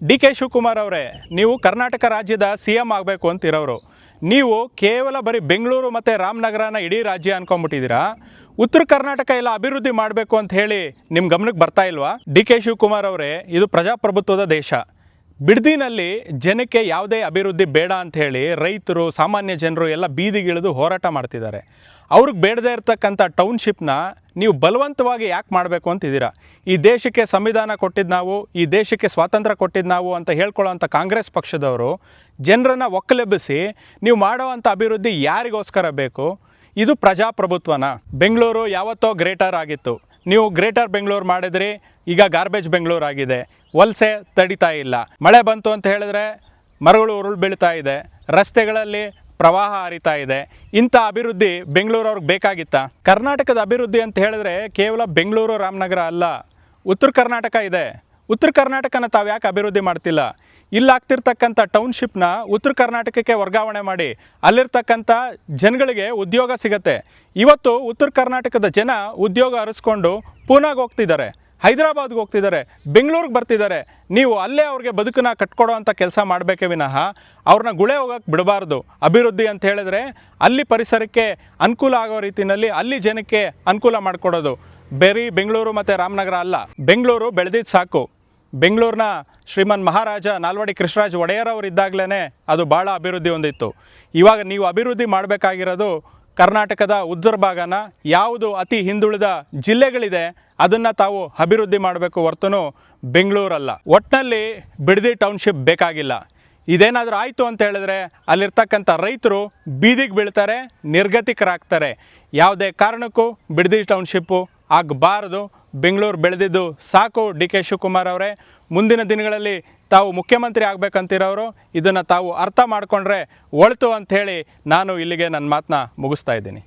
D K Shivakumar ಅವರೇ, ನೀವು ಕರ್ನಾಟಕ ರಾಜ್ಯದ CM ಆಗಬೇಕು ಅಂತಿರೋರು. ನೀವು ಕೇವಲ ಬರೀ ಬೆಂಗಳೂರು ಮತ್ತು ರಾಮನಗರನ ಇಡೀ ರಾಜ್ಯ ಅನ್ಕೊಂಬಿಟ್ಟಿದ್ದೀರಾ. ಉತ್ತರ ಕರ್ನಾಟಕ ಎಲ್ಲ ಅಭಿವೃದ್ಧಿ ಮಾಡಬೇಕು ಅಂತ ಹೇಳಿ ನಿಮ್ಮ ಗಮನಕ್ಕೆ ಬರ್ತಾ ಇಲ್ವಾ? ಡಿ ಕೆ ಶಿವಕುಮಾರ್ ಅವರೇ, ಇದು ಪ್ರಜಾಪ್ರಭುತ್ವದ ದೇಶ. ಬಿಡದಿನಲ್ಲಿ ಜನಕ್ಕೆ ಯಾವುದೇ ಅಭಿವೃದ್ಧಿ ಬೇಡ ಅಂತ ಹೇಳಿ ರೈತರು, ಸಾಮಾನ್ಯ ಜನರು ಎಲ್ಲ ಬೀದಿಗಿಳಿದು ಹೋರಾಟ ಮಾಡ್ತಿದ್ದಾರೆ. ಅವ್ರಿಗೆ ಬೇಡದೇ ಇರತಕ್ಕಂಥ ಟೌನ್ಶಿಪ್ನ ನೀವು ಬಲವಂತವಾಗಿ ಯಾಕೆ ಮಾಡಬೇಕು ಅಂತಿದ್ದೀರಾ? ಈ ದೇಶಕ್ಕೆ ಸಂವಿಧಾನ ಕೊಟ್ಟಿದ್ದು ನಾವು, ಈ ದೇಶಕ್ಕೆ ಸ್ವಾತಂತ್ರ್ಯ ಕೊಟ್ಟಿದ್ದು ನಾವು ಅಂತ ಹೇಳ್ಕೊಳ್ಳೋವಂಥ ಕಾಂಗ್ರೆಸ್ ಪಕ್ಷದವರು ಜನರನ್ನು ಒಕ್ಕಲೆಬ್ಬಿಸಿ ನೀವು ಮಾಡೋವಂಥ ಅಭಿವೃದ್ಧಿ ಯಾರಿಗೋಸ್ಕರ ಬೇಕು? ಇದು ಪ್ರಜಾಪ್ರಭುತ್ವನ? ಬೆಂಗಳೂರು ಯಾವತ್ತೋ ಗ್ರೇಟರ್ ಆಗಿತ್ತು, ನೀವು ಗ್ರೇಟರ್ ಬೆಂಗಳೂರು ಮಾಡಿದ್ರಿ, ಈಗ ಗಾರ್ಬೇಜ್ ಬೆಂಗಳೂರು ಆಗಿದೆ. ವಲಸೆ ತಡಿತಾ ಇಲ್ಲ. ಮಳೆ ಬಂತು ಅಂತ ಹೇಳಿದ್ರೆ ಮರಗಳು ಉರುಳು ಬೀಳ್ತಾ ಇದೆ, ರಸ್ತೆಗಳಲ್ಲಿ ಪ್ರವಾಹ ಹರಿತಾ ಇದೆ. ಇಂಥ ಅಭಿವೃದ್ಧಿ ಬೆಂಗಳೂರವ್ರಿಗೆ ಬೇಕಾಗಿತ್ತಾ? ಕರ್ನಾಟಕದ ಅಭಿವೃದ್ಧಿ ಅಂತ ಹೇಳಿದ್ರೆ ಕೇವಲ ಬೆಂಗಳೂರು ರಾಮನಗರ ಅಲ್ಲ, ಉತ್ತರ ಕರ್ನಾಟಕ ಇದೆ. ಉತ್ತರ ಕರ್ನಾಟಕನ ತಾವು ಯಾಕೆ ಅಭಿವೃದ್ಧಿ ಮಾಡ್ತಿಲ್ಲ? ಇಲ್ಲಾಗ್ತಿರ್ತಕ್ಕಂಥ ಟೌನ್ಶಿಪ್ನ ಉತ್ತರ ಕರ್ನಾಟಕಕ್ಕೆ ವರ್ಗಾವಣೆ ಮಾಡಿ, ಅಲ್ಲಿರ್ತಕ್ಕಂಥ ಜನಗಳಿಗೆ ಉದ್ಯೋಗ ಸಿಗತ್ತೆ. ಇವತ್ತು ಉತ್ತರ ಕರ್ನಾಟಕದ ಜನ ಉದ್ಯೋಗ ಅರಸ್ಕೊಂಡು ಪೂನಾಗೆ ಹೋಗ್ತಿದ್ದಾರೆ, ಹೈದರಾಬಾದ್ಗೆ ಹೋಗ್ತಿದ್ದಾರೆ, ಬೆಂಗಳೂರಿಗೆ ಬರ್ತಿದ್ದಾರೆ. ನೀವು ಅಲ್ಲೇ ಅವ್ರಿಗೆ ಬದುಕನ್ನ ಕಟ್ಕೊಡೋ ಅಂಥ ಕೆಲಸ ಮಾಡಬೇಕೇ ವಿನಃ ಅವ್ರನ್ನ ಗುಳೆ ಹೋಗೋಕ್ಕೆ ಬಿಡಬಾರ್ದು. ಅಭಿವೃದ್ಧಿ ಅಂತ ಹೇಳಿದ್ರೆ ಅಲ್ಲಿ ಪರಿಸರಕ್ಕೆ ಅನುಕೂಲ ಆಗೋ ರೀತಿಯಲ್ಲಿ ಅಲ್ಲಿ ಜನಕ್ಕೆ ಅನುಕೂಲ ಮಾಡಿಕೊಡೋದು, ಬೇರೆ ಬೆಂಗಳೂರು ಮತ್ತು ರಾಮನಗರ ಅಲ್ಲ. ಬೆಂಗಳೂರು ಬೆಳೆದಿದ್ದು ಸಾಕು. ಬೆಂಗಳೂರಿನ ಶ್ರೀಮನ್ ಮಹಾರಾಜ ನಾಲ್ವಡಿ ಕೃಷ್ಣರಾಜ ಒಡೆಯರ್ ಅವರು ಇದ್ದಾಗಲೇ ಅದು ಭಾಳ ಅಭಿವೃದ್ಧಿ ಹೊಂದಿತ್ತು. ಇವಾಗ ನೀವು ಅಭಿವೃದ್ಧಿ ಮಾಡಬೇಕಾಗಿರೋದು ಕರ್ನಾಟಕದ ಉತ್ತರ ಭಾಗನ, ಯಾವುದು ಅತಿ ಹಿಂದುಳಿದ ಜಿಲ್ಲೆಗಳಿದೆ ಅದನ್ನು ತಾವು ಅಭಿವೃದ್ಧಿ ಮಾಡಬೇಕು ಹೊರತು ಬೆಂಗಳೂರಲ್ಲ. ಒಟ್ಟಿನಲ್ಲಿ ಬಿಡದಿ ಟೌನ್ಶಿಪ್ ಬೇಕಾಗಿಲ್ಲ. ಇದೇನಾದರೂ ಆಯಿತು ಅಂತ ಹೇಳಿದ್ರೆ ಅಲ್ಲಿರ್ತಕ್ಕಂಥ ರೈತರು ಬೀದಿಗೆ ಬೀಳ್ತಾರೆ, ನಿರ್ಗತಿಕರಾಗ್ತಾರೆ. ಯಾವುದೇ ಕಾರಣಕ್ಕೂ ಬಿಡದಿ ಟೌನ್ಶಿಪ್ಪು ಆಗಬಾರದು. ಬೆಂಗಳೂರು ಬೆಳೆದಿದ್ದು ಸಾಕು. ಡಿ ಕೆ ಶಿವಕುಮಾರ್ ಅವರೇ, ಮುಂದಿನ ದಿನಗಳಲ್ಲಿ ತಾವು ಮುಖ್ಯಮಂತ್ರಿ ಆಗಬೇಕಂತಿರೋರು ಇದನ್ನು ತಾವು ಅರ್ಥ ಮಾಡಿಕೊಂಡ್ರೆ ಒಳಿತು ಅಂಥೇಳಿ ನಾನು ಇಲ್ಲಿಗೆ ನನ್ನ ಮಾತನ್ನ ಮುಗಿಸ್ತಾ ಇದ್ದೀನಿ.